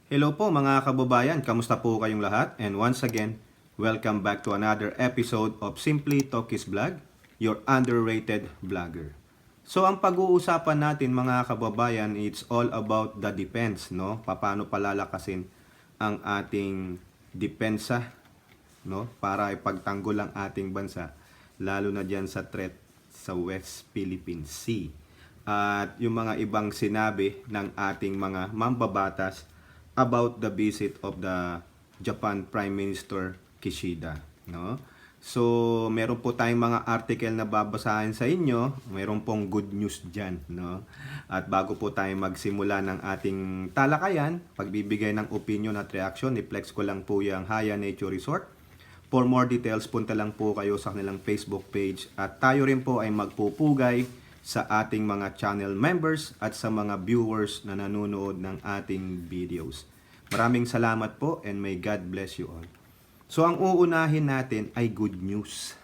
Hello po mga kababayan, kamusta po kayong lahat? And once again, welcome back to another episode of Simply Talkies Vlog, your underrated vlogger. So ang pag-uusapan natin mga kababayan, it's all about the defense, no? Paano palalakasin ang ating depensa, no? Para ipagtanggol ang ating bansa, lalo na diyan sa threat sa West Philippine Sea. At yung mga ibang sinabi ng ating mga mambabatas about the visit of the Japan Prime Minister Kishida, no? So, meron po tayong mga article na babasahin sa inyo. Meron pong good news diyan, no? At bago po tayo magsimula ng ating talakayan, pagbibigay ng opinion at reaction, i-flex ko lang po yung Haya Nature Resort. For more details, punta lang po kayo sa kanilang Facebook page at tayo rin po ay magpupugay sa ating mga channel members at sa mga viewers na nanonood ng ating videos. Maraming salamat po and may God bless you all. So ang uunahin natin ay good news.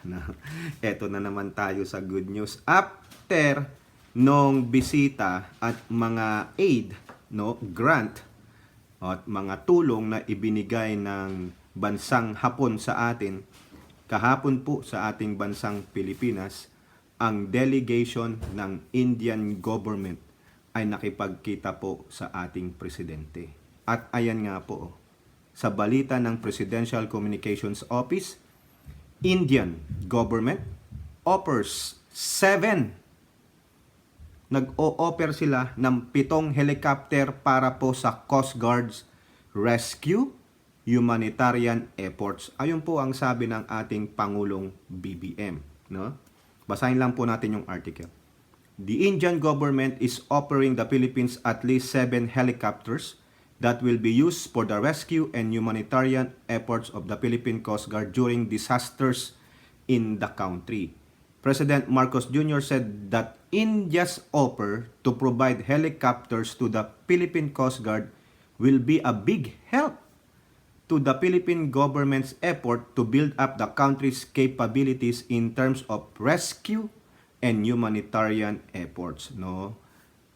Eto na naman tayo sa good news. After nung bisita at mga aid, no, grant at mga tulong na ibinigay ng bansang Hapon sa atin, kahapon po sa ating bansang Pilipinas, ang delegation ng Indian government ay nakipagkita po sa ating presidente. At ayan nga po, sa balita ng Presidential Communications Office, Indian government offers 7. Nag-o-offer sila ng 7 helicopter para po sa Coast Guard's rescue humanitarian efforts. Ayun po ang sabi ng ating Pangulong BBM, no? Basahin lang po natin yung article. The Indian government is offering the Philippines at least 7 helicopters that will be used for the rescue and humanitarian efforts of the Philippine Coast Guard during disasters in the country. President Marcos Jr. said that India's offer to provide helicopters to the Philippine Coast Guard will be a big help to the Philippine government's effort to build up the country's capabilities in terms of rescue and humanitarian efforts, no?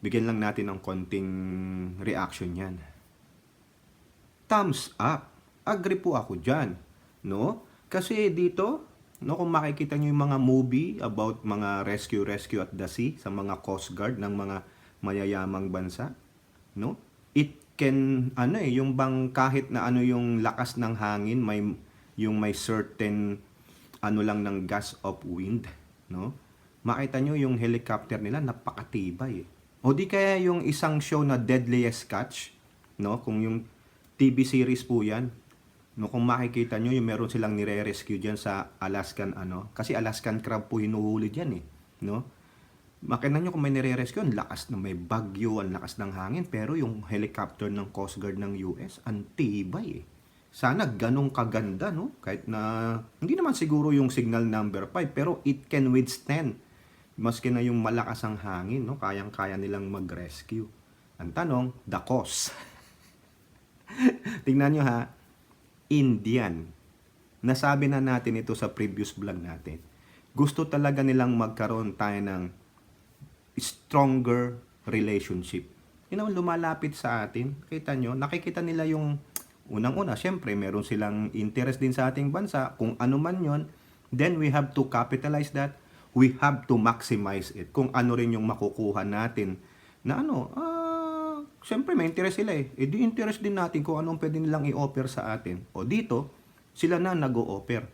Bigyan lang natin ng konting reaction yan. Thumbs up. Agree po ako dyan, no? Kasi dito, no, kung makikita nyo yung mga movie about mga rescue at the sea sa mga Coast Guard ng mga mayayamang bansa, no? It can, yung bang kahit na yung lakas ng hangin, may certain, lang ng gust of wind, no? Makita nyo yung helicopter nila, napakatibay, eh. O di kaya yung isang show na Deadliest Catch, no? Kung yung TV series po yan, no, kung makikita nyo, yung meron silang nire-rescue dyan sa Alaskan, kasi Alaskan crab po hinuhuli dyan, eh, no? Makita nyo kung may nire-rescue, ang lakas na may bagyo, ang lakas ng hangin, pero yung helicopter ng Coast Guard ng US, ang tibay, eh. Sana ganong kaganda, no? Kahit na, hindi naman siguro yung signal number 5, pero it can withstand. Maski na yung malakas ang hangin, no? Kayang-kaya nilang mag-rescue. Ang tanong, the cost. Tingnan nyo ha, Indian. Nasabi na natin ito sa previous vlog natin. Gusto talaga nilang magkaroon tayo ng stronger relationship. Lumalapit sa atin. Kita nyo, nakikita nila yung unang-una. Siyempre, meron silang interest din sa ating bansa. Kung ano man yon, then we have to capitalize that. We have to maximize it. Kung ano rin yung makukuha natin na siyempre may interest sila, eh. Di interest din natin kung anong pwede nilang i-offer sa atin. O dito, sila na nag-o-offer.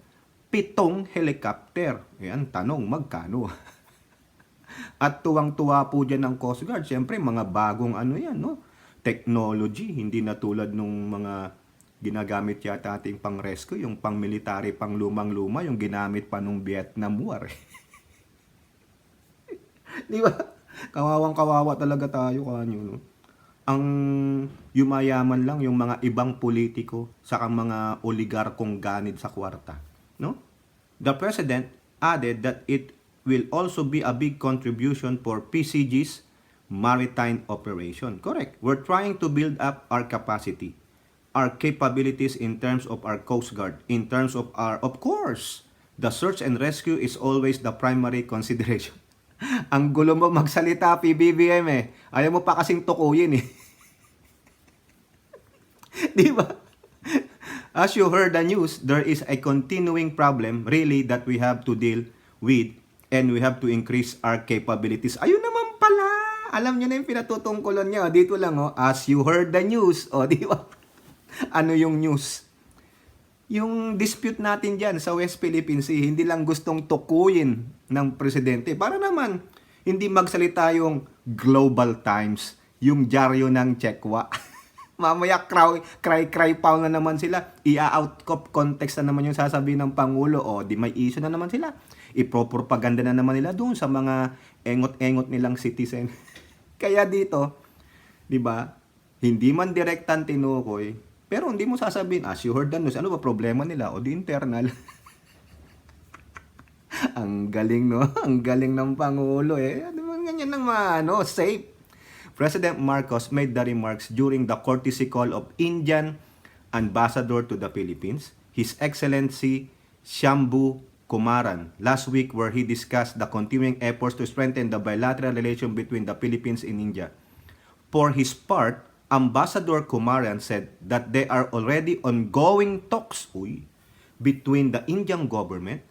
7 helicopter. Yan, tanong, magkano? At tuwang-tuwa po dyan ng Coast Guard. Siyempre, mga bagong yan, no? Technology. Hindi na tulad nung mga ginagamit yata ating pang-rescue, yung pang-military, pang-lumang-luma, yung ginamit pa nung Vietnam War. Di ba? Kawawang-kawawa talaga tayo, kanyo, no? Ang yumayaman lang yung mga ibang politiko saka mga oligarkong ganid sa kwarta, no? The president added that it will also be a big contribution for PCG's maritime operation. Correct. We're trying to build up our capacity, our capabilities in terms of our Coast Guard, in terms of of course, the search and rescue is always the primary consideration. Ang gulo mo magsalita, PBBM, eh. Ayaw mo pa kasing tukuyin, eh. Di ba? As you heard the news, there is a continuing problem really that we have to deal with and we have to increase our capabilities. Ayun naman pala! Alam nyo na yung pinatutungkulan niya. Dito lang, as you heard the news. Di ba? Ano yung news? Yung dispute natin dyan sa West Philippine Sea, hindi lang gustong tukuyin ng presidente. Para naman, hindi magsalita yung Global Times, yung dyaryo ng Chekwa. Mamaya cry foul na naman sila. Ia-out of context na naman yung sasabihin ng Pangulo. Di may issue na naman sila. Ipropaganda na naman nila doon sa mga engot-engot nilang citizen. Kaya dito, di ba, hindi man direktang tinukoy, pero hindi mo sasabihin, as you heard the news, ano ba problema nila? Di internal. Ang galing, no? Ang galing ng Pangulo, Ano ba ganyan ng safe. President Marcos made the remarks during the courtesy call of Indian Ambassador to the Philippines, His Excellency Shambhu Kumaran, last week where he discussed the continuing efforts to strengthen the bilateral relation between the Philippines and India. For his part, Ambassador Kumaran said that there are already ongoing talks between the Indian government,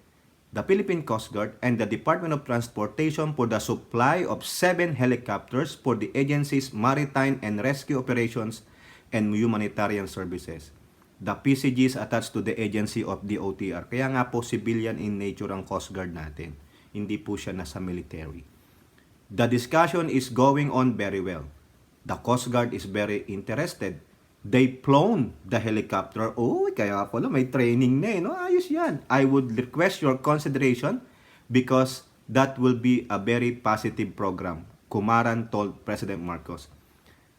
the Philippine Coast Guard, and the Department of Transportation for the supply of 7 helicopters for the agency's maritime and rescue operations and humanitarian services. The PCG is attached to the agency of the OTR. Kaya nga po civilian in nature ang Coast Guard natin. Hindi po siya nasa military. The discussion is going on very well. The Coast Guard is very interested. They flown the helicopter. Kaya pala may training na Ayos yan. I would request your consideration because that will be a very positive program, Kumaran told President Marcos.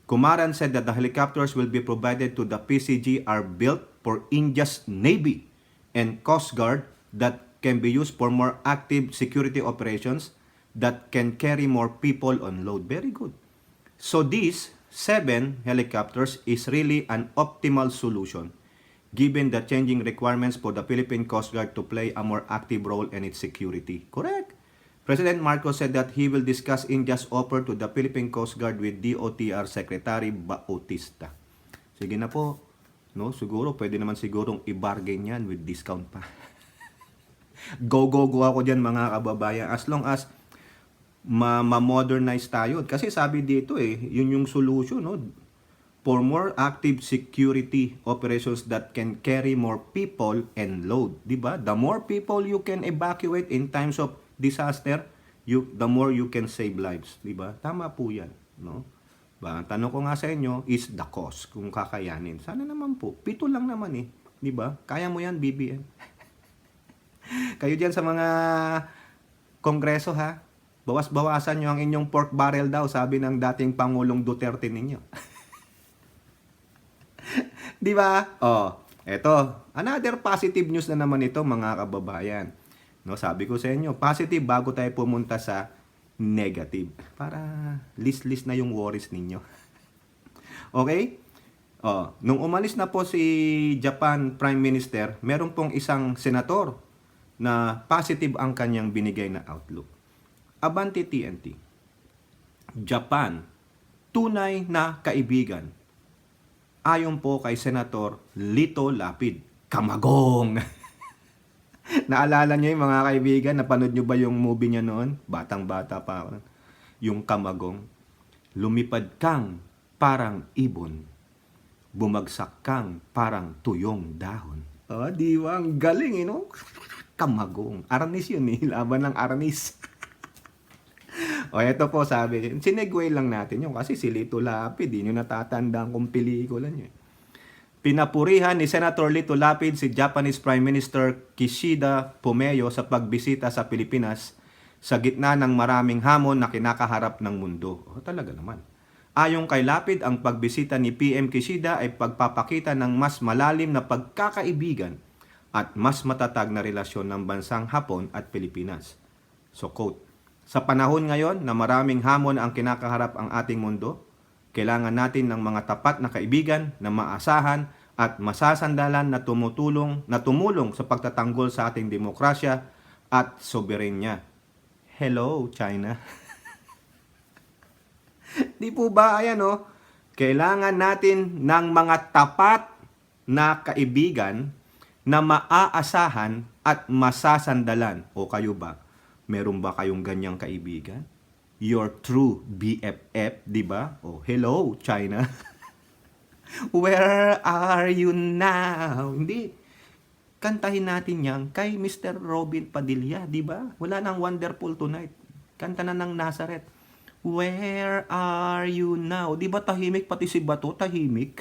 Kumaran said that the helicopters will be provided to the PCG are built for India's Navy and Coast Guard that can be used for more active security operations that can carry more people on load. Very good. So these 7 helicopters is really an optimal solution given the changing requirements for the Philippine Coast Guard to play a more active role in its security. Correct. President Marcos said that he will discuss India's offer to the Philippine Coast Guard with DOTR Secretary Bautista. Sige na po. Siguro, pwede naman sigurong i-bargain yan with discount pa. Go ako dyan mga kababayan. As long as ma-modernize tayo. Kasi sabi dito yun yung solution, for more active security operations that can carry more people and load. Diba? The more people you can evacuate in times of disaster, the more you can save lives. Diba? Tama po yan. Ang tanong ko nga sa inyo is the cost, kung kakayanin. Sana naman po. 7 lang naman Diba? Kaya mo yan, BBM. Kayo dyan sa mga kongreso bawas-bawasan nyo ang inyong pork barrel daw, sabi ng dating Pangulong Duterte ninyo. Di ba? Eto. Another positive news na naman ito, mga kababayan. Sabi ko sa inyo, positive bago tayo pumunta sa negative. Para list na yung worries ninyo. Okay? Nung umalis na po si Japan Prime Minister, meron pong isang senator na positive ang kanyang binigay na outlook. Abante TNT. Japan, tunay na kaibigan. Ayon po kay Senator Lito Lapid. Kamagong! Naalala niyo yung mga kaibigan? Napanood niyo ba yung movie niya noon? Batang-bata pa ako. Yung Kamagong. Lumipad kang parang ibon. Bumagsak kang parang tuyong dahon. Di ba? Ang galing, Kamagong. Arnis yun laban ng Arnis. Ito po sabi, sinegway lang natin yun kasi si Lito Lapid, di nyo natatandaan kung pelikula nyo. Pinapurihan ni Senator Lito Lapid si Japanese Prime Minister Kishida Fumio sa pagbisita sa Pilipinas sa gitna ng maraming hamon na kinakaharap ng mundo. Talaga naman. Ayon kay Lapid, ang pagbisita ni PM Kishida ay pagpapakita ng mas malalim na pagkakaibigan at mas matatag na relasyon ng bansang Hapon at Pilipinas. So quote, sa panahon ngayon na maraming hamon ang kinakaharap ang ating mundo, kailangan natin ng mga tapat na kaibigan na maasahan at masasandalan na tumulong sa pagtatanggol sa ating demokrasya at soberenya. Hello, China. Di po ba, Kailangan natin ng mga tapat na kaibigan na maaasahan at masasandalan. O kayo ba? Meron ba kayong ganyang kaibigan? Your true BFF, di ba? Oh, hello, China. Where are you now? Hindi. Kantahin natin yan kay Mr. Robin Padilla, di ba? Wala nang Wonderful Tonight. Kanta na ng Nazareth. Where are you now? Di ba tahimik pati si Bato? Tahimik.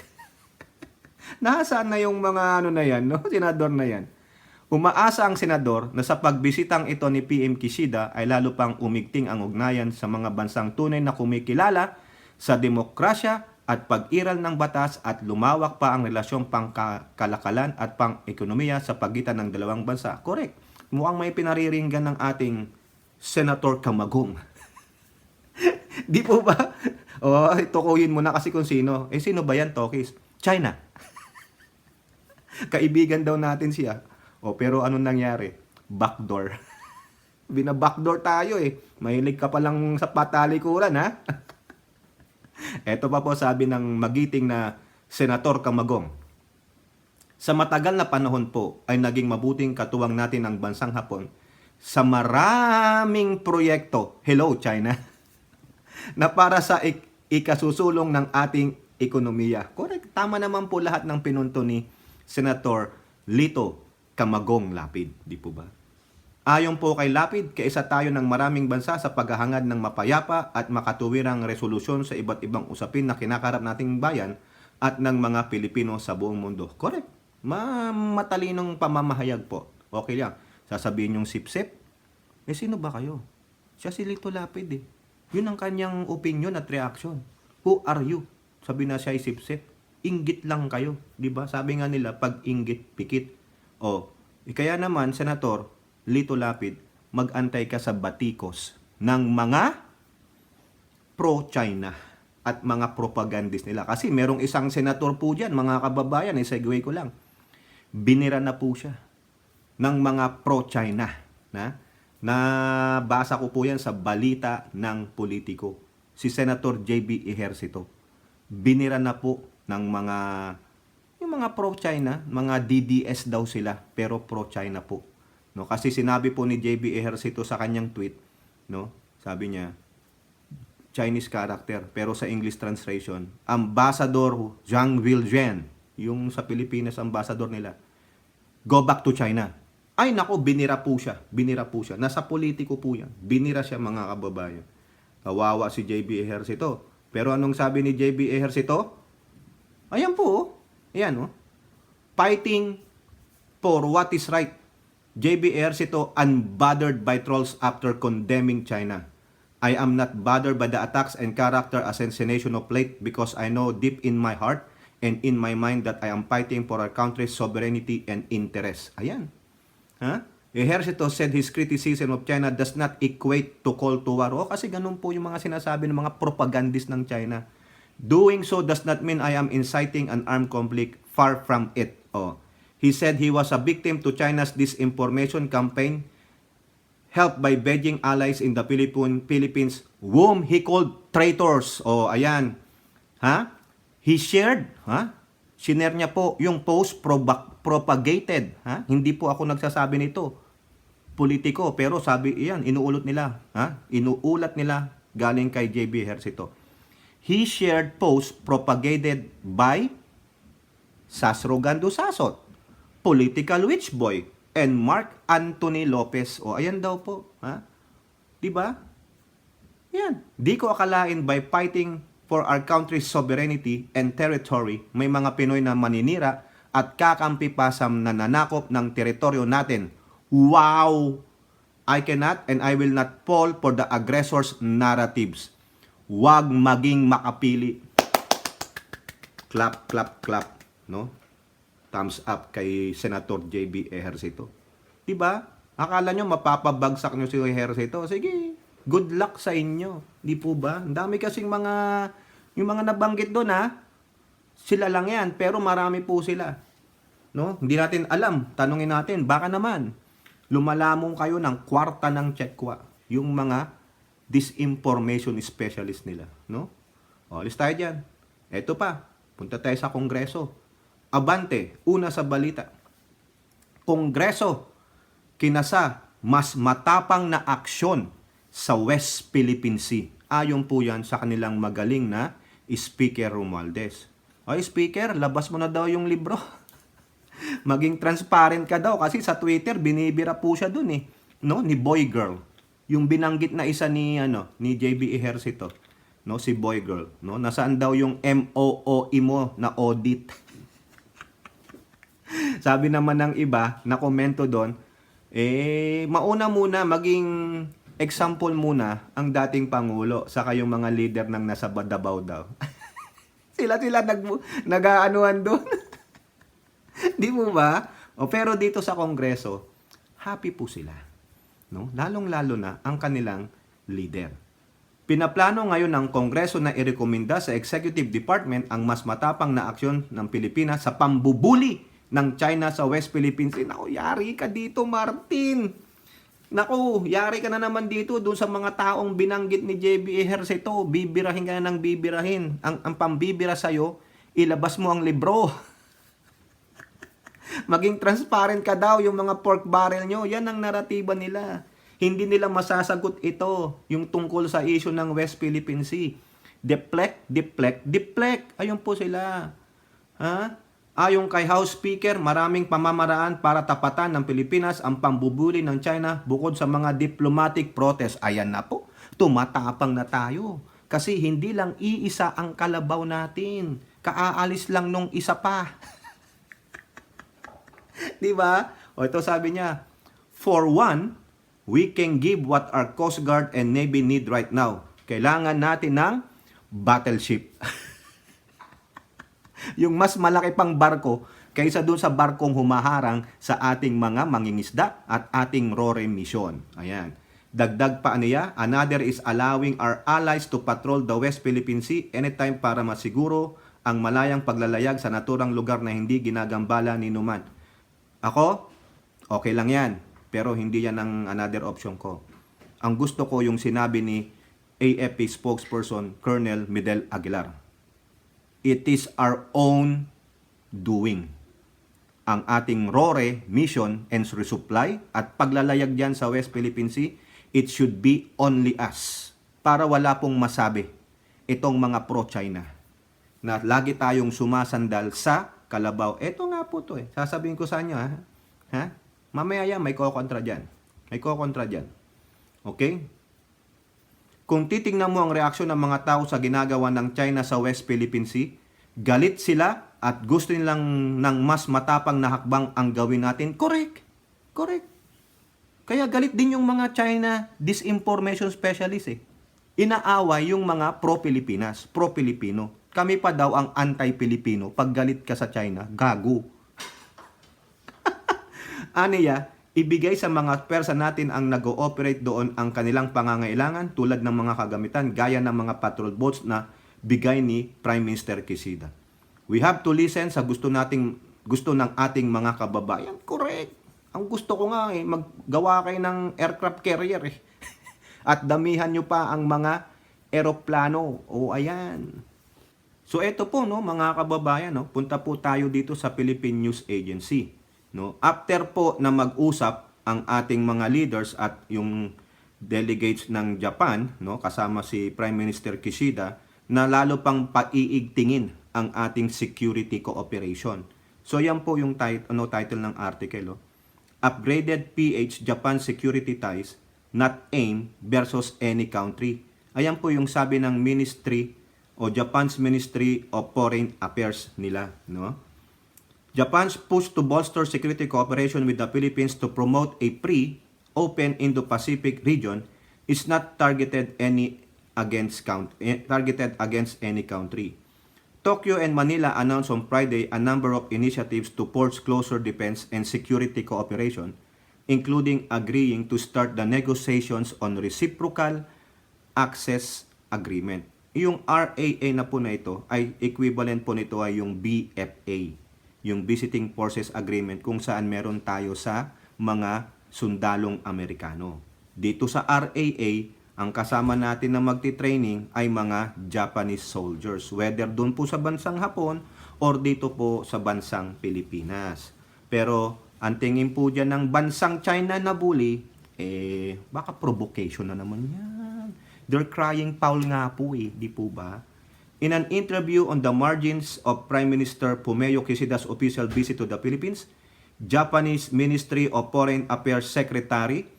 Nasaan na yung mga ano na yan, no? Senador na yan. Umaasa ang senador na sa pagbisitang ito ni PM Kishida ay lalo pang umigting ang ugnayan sa mga bansang tunay na kumikilala sa demokrasya at pag-iral ng batas at lumawak pa ang relasyong pangkalakalan at pang-ekonomiya sa pagitan ng dalawang bansa. Correct. Mukhang may pinariringgan ng ating Senator Kamagong. Di po ba? Oh, tukuyin mo na kasi kung sino. Eh, sino ba yan, Tokis? China. Kaibigan daw natin siya. Oh, pero anong nangyari? Backdoor. Bina-backdoor tayo eh. Mahilig ka palang sa patalikuran, ha? Eto pa po sabi ng magiting na Senator Kamagong. Sa matagal na panahon po ay naging mabuting katuwang natin ang bansang Hapon sa maraming proyekto. Hello, China. Na para sa ikasusulong ng ating ekonomiya. Correct. Tama naman po lahat ng pinunto ni Senator Lito Kamagong Lapid. Di po ba? Ayon po kay Lapid, kaisa tayo ng maraming bansa sa paghahangad ng mapayapa at makatuwirang resolusyon sa iba't ibang usapin na kinakarap nating bayan at ng mga Pilipino sa buong mundo. Correct. Matalinong pamamahayag po. Okay lang. Sasabihin yung sip-sip. Eh, sino ba kayo? Siya si Lito Lapid eh. Yun ang kanyang opinion at reaction. Who are you? Sabi na siya isip-sip. Inggit lang kayo. Diba? Sabi nga nila, pag inggit, pikit. O, kaya naman, Senator Lito Lapid, mag-antay ka sa batikos ng mga pro-China at mga propagandist nila. Kasi merong isang senator po dyan, mga kababayan, segue ko lang. Binira na po siya ng mga pro-China na nabasa ko po yan sa balita ng politiko. Si Senator JB Ejercito. Binira na po ng yung mga pro-China, mga DDS daw sila, pero pro-China po. No, kasi sinabi po ni JB Ejercito sa kanyang tweet, no? Sabi niya, Chinese character, pero sa English translation, Ambassador Zhang Wilzhen, yung sa Pilipinas ambassador nila, go back to China. Ay nako, binira po siya. Binira po siya. Nasa politiko po yan. Binira siya, mga kababayan. Kawawa si JB Ejercito. Pero anong sabi ni JB Ejercito? Ayan po. Oh. Ayan, oh. Fighting for what is right. JB Ejercito unbothered by trolls after condemning China. I am not bothered by the attacks and character assassination of late because I know deep in my heart and in my mind that I am fighting for our country's sovereignty and interest. Ayan. Ha? Ejercito said his criticism of China does not equate to call to war. O, kasi ganun po yung mga sinasabi ng mga propagandist ng China. Doing so does not mean I am inciting an armed conflict. Far from it. O. He said he was a victim to China's disinformation campaign helped by Beijing allies in the Philippines whom he called traitors. O, ayan. Ha? He shared, ha? Share niya po yung post propagated, ha? Hindi po ako nagsasabi nito. Politiko, pero sabi iyan, inuulat nila, ha? Inuulat nila galing kay JB Ejercito. He shared post propagated by Sasrogando Sasot, political witch boy, and Mark Anthony Lopez. O ayan daw po, ha? 'Di ba? Yan. Di ko akalain by fighting for our country's sovereignty and territory, may mga Pinoy na maninira at kakampi pa sa nananakop ng teritoryo natin. Wow! I cannot and I will not fall for the aggressor's narratives. Huwag maging makapili. Clap, clap, clap. No? Thumbs up kay Senator JB Ejercito. Diba? Akala nyo mapapabagsak nyo si Ejercito? Sige, good luck sa inyo. Di po ba? Ang dami kasing yung mga nabanggit doon, ha? Sila lang yan, pero marami po sila. No? Hindi natin alam. Tanungin natin, baka naman lumalamong kayo ng kwarta ng Tsekwa, yung mga disinformation specialist nila, no? O, alis tayo dyan. Eto pa, punta tayo sa Kongreso. Abante, una sa balita. Kongreso, kinasa mas matapang na aksyon sa West Philippine Sea. Ayon po yan sa kanilang magaling na Speaker Romualdez. Ay, Speaker, labas mo na daw yung libro. Maging transparent ka daw kasi sa Twitter binibira po siya dun eh, no, ni Boy Girl. Yung binanggit na isa ni ni JB Ejercito, no, si Boy Girl, no? Nasaan daw yung MOOE mo na audit? Sabi naman ng iba na komento doon, mauna muna maging example muna ang dating pangulo sa kayong mga leader ng nasa Davao daw. sila nag-aanuhan doon. Di mo ba? Pero dito sa Kongreso, happy po sila. No? Lalong-lalo na ang kanilang leader. Pinaplano ngayon ng Kongreso na irekomenda sa Executive Department ang mas matapang na aksyon ng Pilipinas sa pambubuli ng China sa West Philippine Sea. Naku, yari ka dito, Martin. Naku, yari ka na naman dito dun sa mga taong binanggit ni JB Ejercito. Bibirahin ka na ng bibirahin. Ang pambibira sa'yo, ilabas mo ang libro. Maging transparent ka daw yung mga pork barrel nyo. Yan ang naratiba nila. Hindi nila masasagot ito, yung tungkol sa issue ng West Philippine Sea. Deflect. Ayun po sila. Ha? Ayon kay House Speaker, maraming pamamaraan para tapatan ng Pilipinas ang pambubuli ng China bukod sa mga diplomatic protest. Ayan na po, tumatapang na tayo. Kasi hindi lang iisa ang kalabaw natin. Kaaalis lang nung isa pa. Di ba? O ito sabi niya, for one, we can give what our Coast Guard and Navy need right now. Kailangan natin ng battleship. Yung mas malaki pang barko kaysa dun sa barkong humaharang sa ating mga mangingisda at ating RORE mission. Ayan. Dagdag pa niya, another is allowing our allies to patrol the West Philippine Sea anytime para masiguro ang malayang paglalayag sa naturang lugar na hindi ginagambala ni numan. Ako, okay lang yan. Pero hindi yan ang another option ko. Ang gusto ko yung sinabi ni AFP spokesperson Colonel Medel Aguilar. It is our own doing. Ang ating RORE mission and resupply at paglalayag dyan sa West Philippine Sea, it should be only us. Para wala pong masabi itong mga pro-China na lagi tayong sumasandal sa kalabaw. Ito nga po to eh. Sasabihin ko sa inyo ha? Mamaya yan, may kokontra dyan. Okay? Kung titingnan mo ang reaksyon ng mga tao sa ginagawa ng China sa West Philippine Sea, galit sila at gusto nilang ng mas matapang na hakbang ang gawin natin. Correct. Kaya galit din yung mga China disinformation specialist eh. Inaaway yung mga pro-Pilipinas, pro-Pilipino. Kami pa daw ang anti-Pilipino. Pag galit ka sa China, gago. Aniya, ibigay sa mga persa natin ang nag-ooperate doon ang kanilang pangangailangan tulad ng mga kagamitan gaya ng mga patrol boats na bigay ni Prime Minister Kishida. We have to listen sa gusto ng ating mga kababayan. Correct. Ang gusto ko nga maggawa kayo ng aircraft carrier eh. At damihan nyo pa ang mga eroplano. Ayan. So ito po mga kababayan, punta po tayo dito sa Philippine News Agency. After po na mag-usap ang ating mga leaders at yung delegates ng Japan, kasama si Prime Minister Kishida, na lalo pang paiigtingin ang ating security cooperation. So yan po yung title ng article. Upgraded PH Japan Security Ties, not aim versus any country. Ayan po yung sabi ng Ministry o Japan's Ministry of Foreign Affairs nila. Japan's push to bolster security cooperation with the Philippines to promote a free, open Indo-Pacific region is not targeted against any country. Tokyo and Manila announced on Friday a number of initiatives to forge closer defense and security cooperation, including agreeing to start the negotiations on reciprocal access agreement. Yung RAA na po na ito ay equivalent po nito ay yung BFA. Yung Visiting Forces Agreement kung saan meron tayo sa mga sundalong Amerikano. Dito sa RAA, Ang kasama natin na magti-training ay mga Japanese soldiers, whether doon po sa bansang Hapon or dito po sa bansang Pilipinas. Pero ang tingin po dyan ng bansang China na bully, baka provocation na naman yan. They're crying foul nga po di po ba? In an interview on the margins of Prime Minister Fumio Kishida's official visit to the Philippines, Japanese Ministry of Foreign Affairs Secretary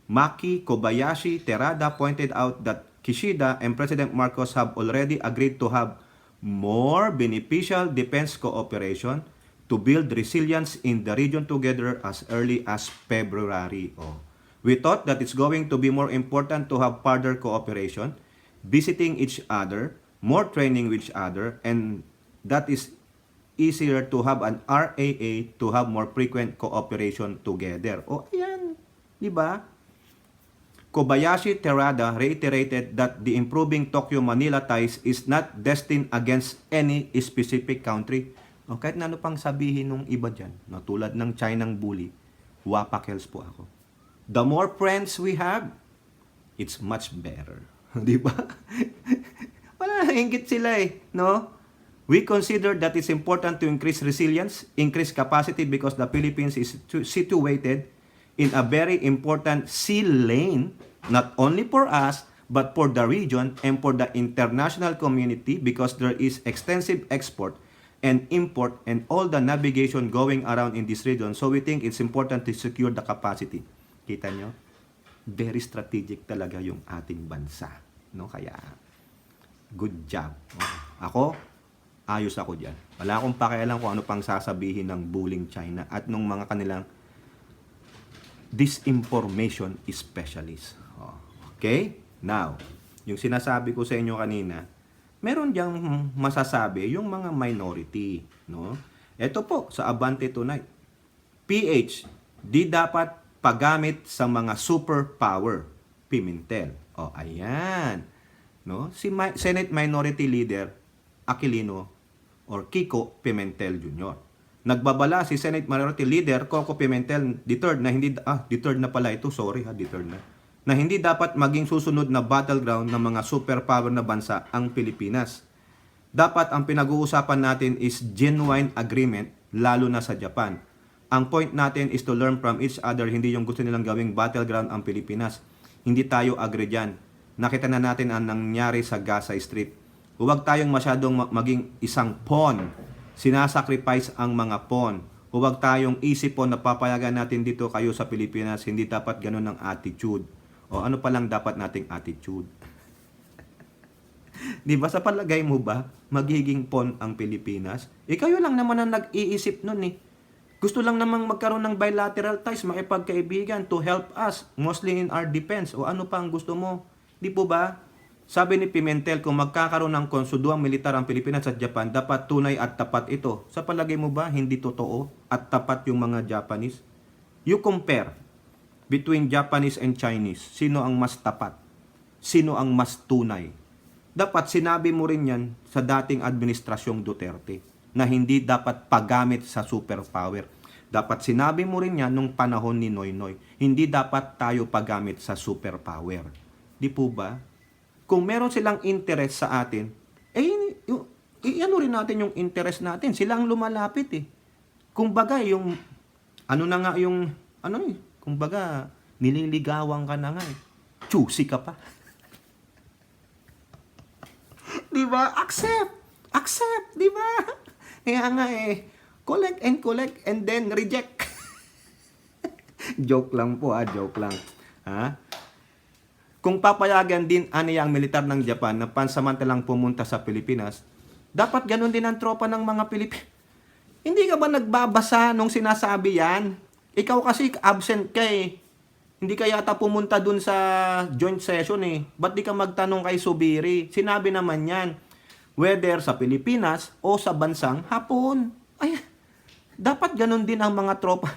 Maki Kobayashi Terada pointed out that Kishida and President Marcos have already agreed to have more beneficial defense cooperation to build resilience in the region together as early as February. We thought that it's going to be more important to have further cooperation, visiting each other, more training with each other, and that is easier to have an RAA to have more frequent cooperation together. Ayan, di ba? Kobayashi Terada reiterated that the improving Tokyo-Manila ties is not destined against any specific country. Kahit na ano pang sabihin nung iba dyan, tulad ng Chinang bully, wapakels po ako. The more friends we have, it's much better. Di ba? Wala, ingit sila no? We consider that it's important to increase resilience, increase capacity because the Philippines is situated in a very important sea lane, not only for us, but for the region and for the international community because there is extensive export and import and all the navigation going around in this region. So we think it's important to secure the capacity. Kita nyo? Very strategic talaga yung ating bansa. No? Kaya, good job. Ako, ayos ako dyan. Wala akong pakialam kung ano pang sasabihin ng bullying China at nung mga kanilang disinformation specialist. Okay? Now, yung sinasabi ko sa inyo kanina, meron diyang masasabi yung mga minority. No? Ito po, sa Abante Tonight. PH, di dapat paggamit sa mga superpower. Pimentel. Ayan. No? Si Senate Minority Leader Aquilino or Kiko Pimentel Jr. Nagbabala si Senate Minority Leader Coco Pimentel III na hindi III na pala ito, sorry III na hindi dapat maging susunod na battleground ng mga superpower na bansa ang Pilipinas. Dapat ang pinag-uusapan natin is genuine agreement lalo na sa Japan. Ang point natin is to learn from each other, hindi yung gusto nilang gawing battleground ang Pilipinas. Hindi tayo agree dyan. Nakita na natin ang nangyari sa Gaza Strip. Huwag tayong masyadong maging isang pawn. Sinasacrifice ang mga pawn. Huwag tayong isip po na papayagan natin dito kayo sa Pilipinas. Hindi dapat ganun ang attitude. Ano pa lang dapat nating attitude? Di ba sa palagay mo ba, magiging pawn ang Pilipinas? Kayo lang naman ang nag-iisip nun Gusto lang namang magkaroon ng bilateral ties, makipagkaibigan to help us, mostly in our defense. Ano pa ang gusto mo? Di po ba? Sabi ni Pimentel, kung magkakaroon ng konsuduang militar ang Pilipinas at Japan, dapat tunay at tapat ito. Sa palagay mo ba, hindi totoo at tapat yung mga Japanese? You compare between Japanese and Chinese. Sino ang mas tapat? Sino ang mas tunay? Dapat sinabi mo rin yan sa dating administrasyong Duterte na hindi dapat paggamit sa superpower. Dapat sinabi mo rin yan nung panahon ni Noynoy. Hindi dapat tayo paggamit sa superpower. Di po ba? Kung meron silang interest sa atin, ano rin natin yung interest natin. Sila ang lumalapit Kung baga, kung baga, nililigawan ka na nga Choosy ka pa. Di ba? Accept, di ba? Kaya nga collect and then reject. Joke lang po joke lang. Kung papayagan din ang militar ng Japan na pansamantalang pumunta sa Pilipinas, dapat ganun din ang tropa ng mga Pilipino. Hindi ka ba nagbabasa nung sinasabi yan? Ikaw kasi absent ka Hindi ka yata pumunta dun sa joint session Ba't di ka magtanong kay Subiri? Sinabi naman yan, whether sa Pilipinas o sa bansang Hapon. Dapat ganun din ang mga tropa.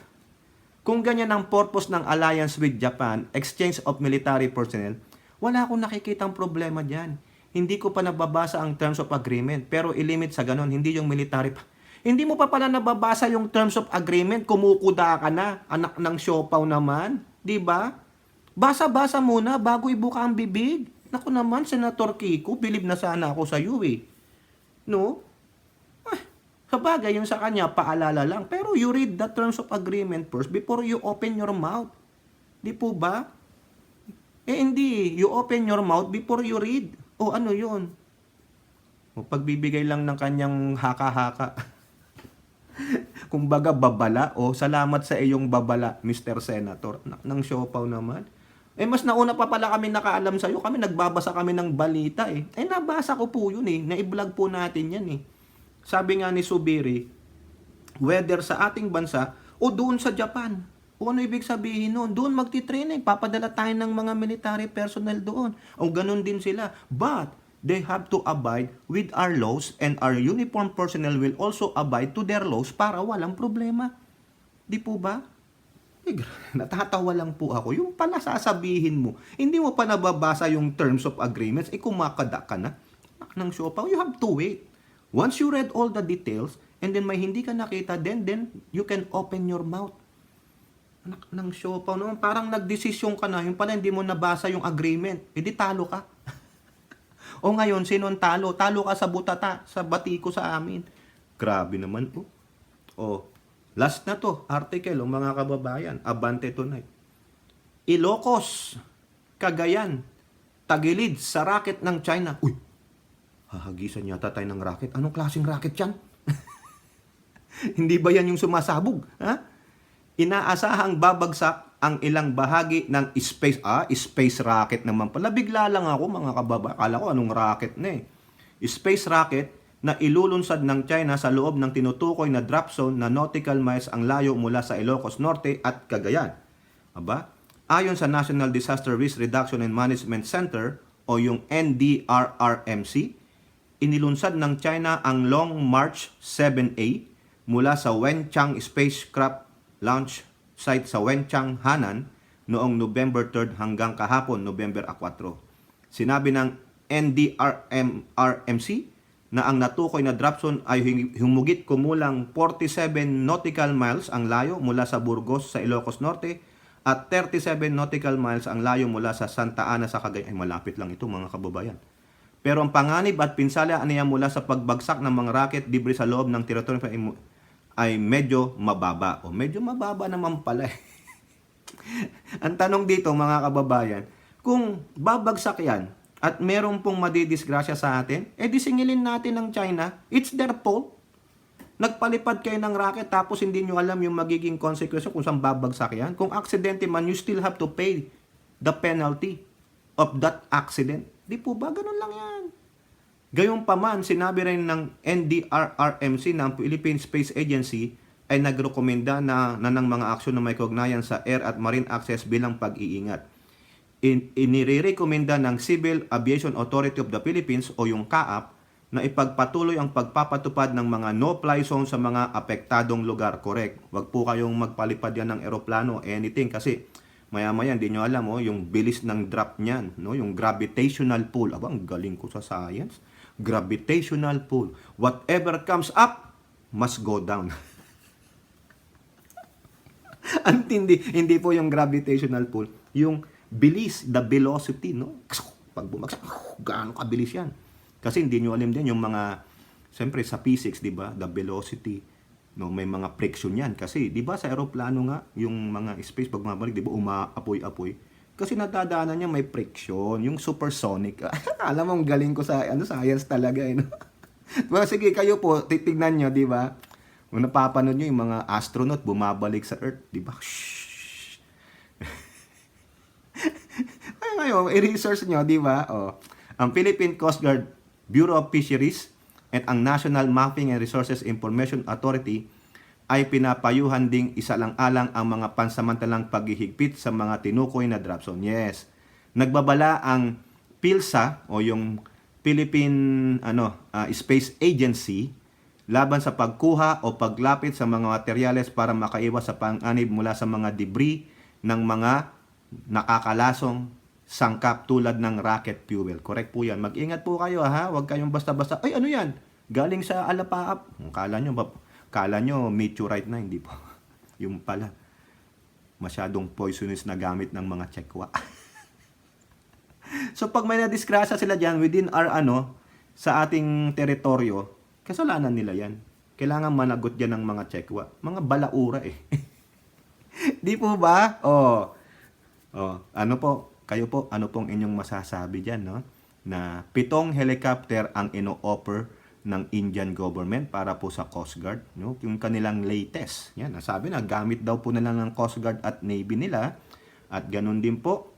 Kung ganyan ang purpose ng alliance with Japan, exchange of military personnel, wala akong nakikitang problema dyan. Hindi ko pa nababasa ang terms of agreement, pero ilimit sa ganun, hindi yung military pa. Hindi mo pa pala nababasa yung terms of agreement, kumukuda ka na, anak ng siopaw naman, di ba? Basa-basa muna bago ibuka ang bibig. Naku naman, Senator Kiko, bilib na sana ako sa iyo eh. No? Sa bagay, yung sa kanya, paalala lang. Pero you read the terms of agreement first before you open your mouth. Di po ba? Hindi. You open your mouth before you read. O ano yun? O pagbibigay lang ng kanyang haka-haka. Kumbaga babala. O salamat sa iyong babala, Mr. Senator. Nang siopaw naman. Mas nauna pa pala kami nakaalam sa'yo. Kami nagbabasa kami ng balita eh. Nabasa ko po yun eh. Na-vlog po natin yan eh. Sabi nga ni Subiri, whether sa ating bansa o doon sa Japan. O ano ibig sabihin noon? Doon magti-training. Papadala tayo ng mga military personnel doon. O ganun din sila. But they have to abide with our laws and our uniformed personnel will also abide to their laws para walang problema. Di po ba? Natatawa lang po ako. Yung pala sasabihin mo, hindi mo pa nababasa yung terms of agreements, kumakada ka na. Nang siopaw, you have to wait. Once you read all the details, and then may hindi ka nakita, then you can open your mouth. Anak ng siopaw naman, parang nagdesisyon ka na, yung pala hindi mo nabasa yung agreement, edi talo ka. O ngayon, sinong talo? Talo ka sa butata, sa batiko sa amin. Grabe naman po. O, last na to, article, mga kababayan, abante tonight. Ilocos, Cagayan, tagilid sa racket ng China. Uy, hahagisan yata tayo ng racket. Anong klaseng racket yan? Hindi ba yan yung sumasabog? Ha? Inaasahang babagsak ang ilang bahagi ng space. Space rocket naman pala. Bigla lang ako mga kababa. Akala ko anong rocket na eh. Space rocket na ilulunsad ng China sa loob ng tinutukoy na drop zone na nautical miles ang layo mula sa Ilocos Norte at Cagayan. Ayon sa National Disaster Risk Reduction and Management Center o yung NDRRMC, inilunsad ng China ang Long March 7A mula sa Wenchang Spacecraft Launch Site sa Wenchang, Hanan noong November 3 hanggang kahapon, November 4. Sinabi ng NDRRMC na ang natukoy na drop zone ay humugit kumulang 47 nautical miles ang layo mula sa Burgos sa Ilocos Norte at 37 nautical miles ang layo mula sa Santa Ana sa Cagayan. Ay malapit lang ito mga kababayan. Pero ang panganib at pinsala niya mula sa pagbagsak ng mga rocket debris sa loob ng teritoryo ay medyo mababa. O medyo mababa naman pala. Ang tanong dito mga kababayan, kung babagsak yan at meron pong madidisgrasya sa atin, disingilin natin ng China, it's their fault. Nagpalipad kayo ng rocket tapos hindi nyo alam yung magiging consequence kung saan babagsak yan. Kung aksidente man, you still have to pay the penalty of that accident. Di po ba? Ganun lang yan. Gayunpaman, sinabi rin ng NDRRMC na ang Philippine Space Agency ay nagrekomenda na ng mga aksyon na may kaugnayan sa air at marine access bilang pag-iingat. Inirekomenda ng Civil Aviation Authority of the Philippines o yung CAAP na ipagpatuloy ang pagpapatupad ng mga no-fly zone sa mga apektadong lugar. Correct. Huwag po kayong magpalipad yan ng eroplano, anything, kasi maya-maya hindi nyo alam yung bilis ng drop niyan, no? Yung gravitational pull. Ang galing ko sa science. Gravitational pull. Whatever comes up must go down. Antindi, hindi po yung gravitational pull, yung bilis, the velocity, no? Pag bumagsak, gaano kabilis yan? Kasi hindi nyo alam din yung mga, siyempre sa physics, di ba? The velocity, no? May mga friction yan. Kasi, di ba sa aeroplano nga, yung mga space, pag mabalik, di ba, umaapoy-apoy. Kasi nadadaanan niya may friction, yung supersonic. Alam mo, ang galing ko sa science talaga. No? Well, sige, kayo po, titignan nyo, di ba? Kung napapanood nyo yung mga astronaut, bumabalik sa Earth, di ba? Ngayon, i-research nyo, di ba? Ang Philippine Coast Guard Bureau of Fisheries at ang National Mapping and Resources Information Authority ay pinapayuhan ding isalang-alang ang mga pansamantalang paghihigpit sa mga tinukoy na drop zone. Yes. Nagbabala ang PhilSA o yung Philippine Space Agency laban sa pagkuha o paglapit sa mga materyales para makaiwas sa pang-anib mula sa mga debris ng mga nakakalasong sangkap tulad ng rocket fuel. Correct po yan. Mag-ingat po kayo ha. Huwag kayong basta-basta, ay ano yan? Galing sa Alapaap. Kala nyo meteorite na, hindi po. Yung pala. masyadong poisonous na gamit ng mga Tsekwa. So pag may nadisgrasya sila diyan within our sa ating teritoryo, kasalanan nila 'yan. Kailangan managot diyan ng mga Tsekwa, mga balaura eh. Di po ba? Ano po? Kayo po, ano pong inyong masasabi diyan, no? Na 7 helicopter ang ino-offer ng Indian government para po sa Coast Guard, no? Yung kanilang latest. Yan, nasabi na gamit daw po nila ng Coast Guard at Navy nila. At ganun din po,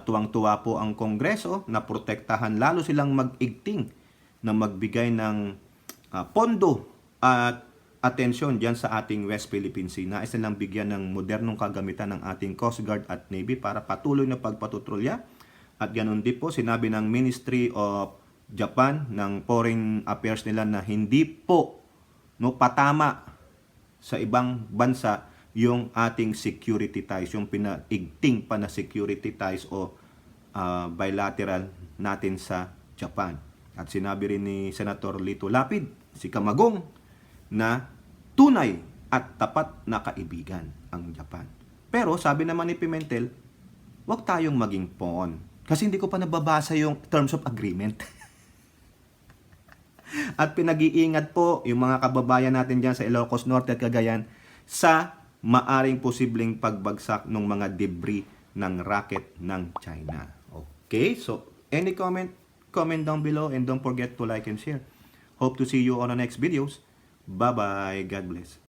tuwang-tuwa po ang Kongreso na protektahan, lalo silang mag-igting na magbigay ng pondo at atensyon diyan sa ating West Philippine Sea. Nais nilang bigyan ng modernong kagamitan ng ating Coast Guard at Navy para patuloy na pagpatutrolya. At ganun din po, sinabi ng Ministry of Japan ng Foreign Affairs nila na hindi po patama sa ibang bansa yung ating security ties, yung pinaigting pa na security ties o bilateral natin sa Japan. At sinabi rin ni Senator Lito Lapid, si Kamagong, na tunay at tapat na kaibigan ang Japan. Pero sabi naman ni Pimentel, huwag tayong maging pawn. Kasi hindi ko pa nababasa yung terms of agreement. At pinag-iingat po yung mga kababayan natin dyan sa Ilocos Norte at Cagayan sa maaring posibleng pagbagsak ng mga debris ng rocket ng China. Okay, so any comment down below and don't forget to like and share. Hope to see you on the next videos. Bye-bye. God bless.